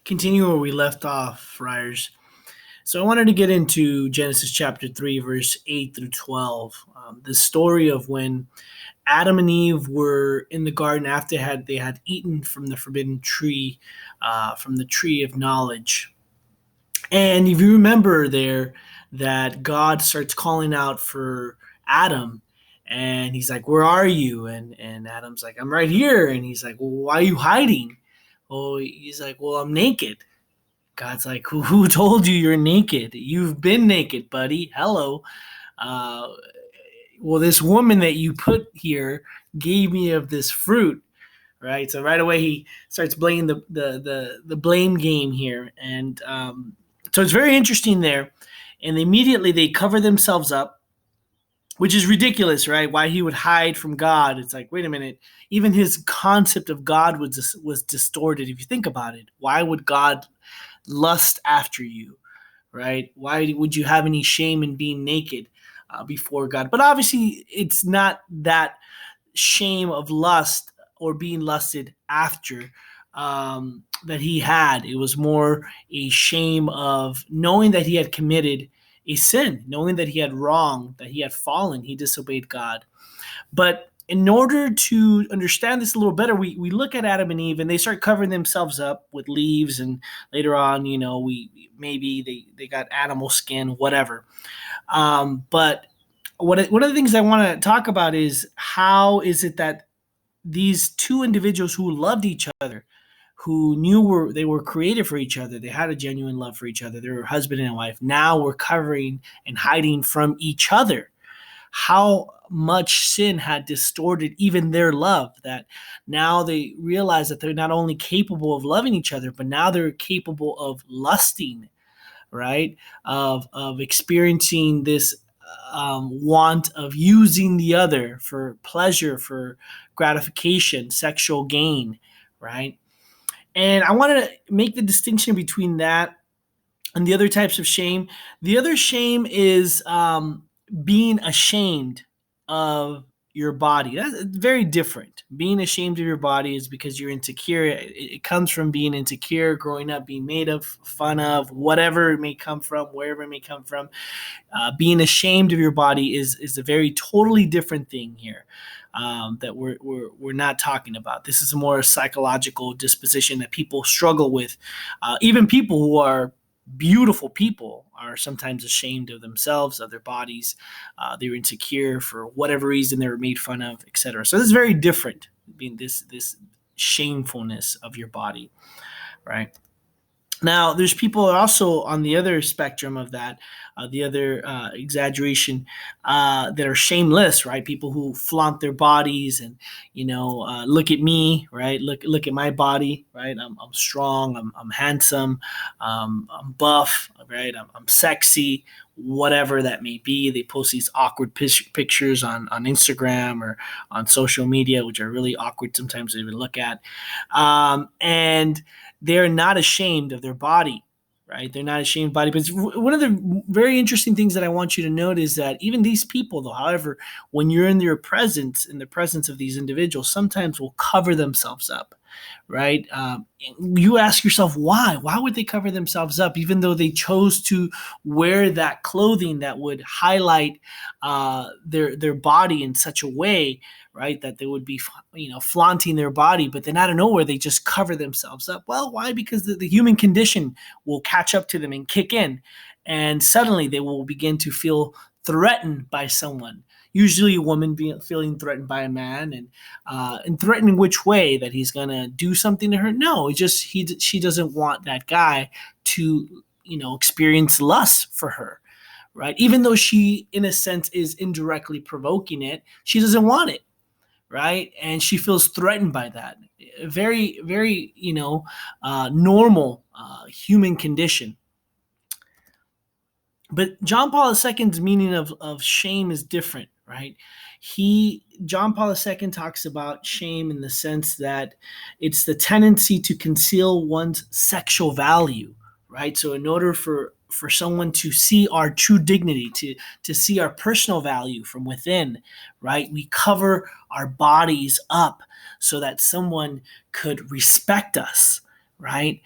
continue where we left off, friars. So I wanted to get into Genesis chapter 3, verse 8 through 12. The story of when Adam and Eve were in the garden after they had eaten from the forbidden tree, from the tree of knowledge. And if you remember there, that God starts calling out for Adam, and he's like, "Where are you?" And Adam's like, "I'm right here." And he's like, "Well, why are you hiding?" Oh, he's like, "Well, I'm naked." God's like, who told you you're naked? You've been naked, buddy. Hello. Uh, well, this woman that you put here gave me of this fruit, right? So right away he starts blaming the blame game here, and so it's very interesting there. And immediately they cover themselves up, which is ridiculous, right? Why he would hide from God? It's like, wait a minute. Even his concept of God was distorted. If you think about it, why would God lust after you, right? Why would you have any shame in being naked before God? But obviously, it's not that shame of lust or being lusted after that he had. It was more a shame of knowing that he had committed a sin, knowing that he had wronged, that he had fallen, he disobeyed God. But in order to understand this a little better, we look at Adam and Eve, and they start covering themselves up with leaves, and later on, they got animal skin, whatever. But one of the things I want to talk about is how is it that these two individuals who loved each other, who knew they were created for each other, they had a genuine love for each other, they were husband and wife, now were covering and hiding from each other. How much sin had distorted even their love, that now they realize that they're not only capable of loving each other, but now they're capable of lusting, right? Of experiencing this want of using the other for pleasure, for gratification, sexual gain, right? And I wanted to make the distinction between that and the other types of shame. The other shame is being ashamed of your body. That's very different. Being ashamed of your body is because you're insecure. It comes from being insecure, growing up, being made of, fun of, whatever it may come from, wherever it may come from. Being ashamed of your body is a very totally different thing here. That we're not talking about. This is a more psychological disposition that people struggle with. Even people who are beautiful people are sometimes ashamed of themselves, of their bodies. They're insecure for whatever reason, they were made fun of, etc. So this is very different, being this shamefulness of your body, right? Now, there's people also on the other spectrum of that, the other exaggeration, that are shameless, right? People who flaunt their bodies and, look at me, right? Look at my body, right? I'm strong, I'm handsome, I'm buff, right? I'm sexy, whatever that may be. They post these awkward pictures on Instagram or on social media, which are really awkward sometimes to even look at. And they're not ashamed of their body, right? They're not ashamed of body. But one of the very interesting things that I want you to note is that even these people, though, however, when you're in the presence of these individuals, sometimes will cover themselves up, right? You ask yourself, why? Why would they cover themselves up, even though they chose to wear that clothing that would highlight their body in such a way, right, that they would be, flaunting their body, but then out of nowhere they just cover themselves up. Well, why? Because the human condition will catch up to them and kick in, and suddenly they will begin to feel threatened by someone. Usually a woman feeling threatened by a man, and threatening which way, that he's going to do something to her. No, it's just she doesn't want that guy to, experience lust for her, right? Even though she, in a sense, is indirectly provoking it, she doesn't want it, right? And she feels threatened by that. Very, very, normal human condition. But John Paul II's meaning of shame is different, right? John Paul II talks about shame in the sense that it's the tendency to conceal one's sexual value, right? So in order for someone to see our true dignity, to see our personal value from within, right, we cover our bodies up so that someone could respect us, right?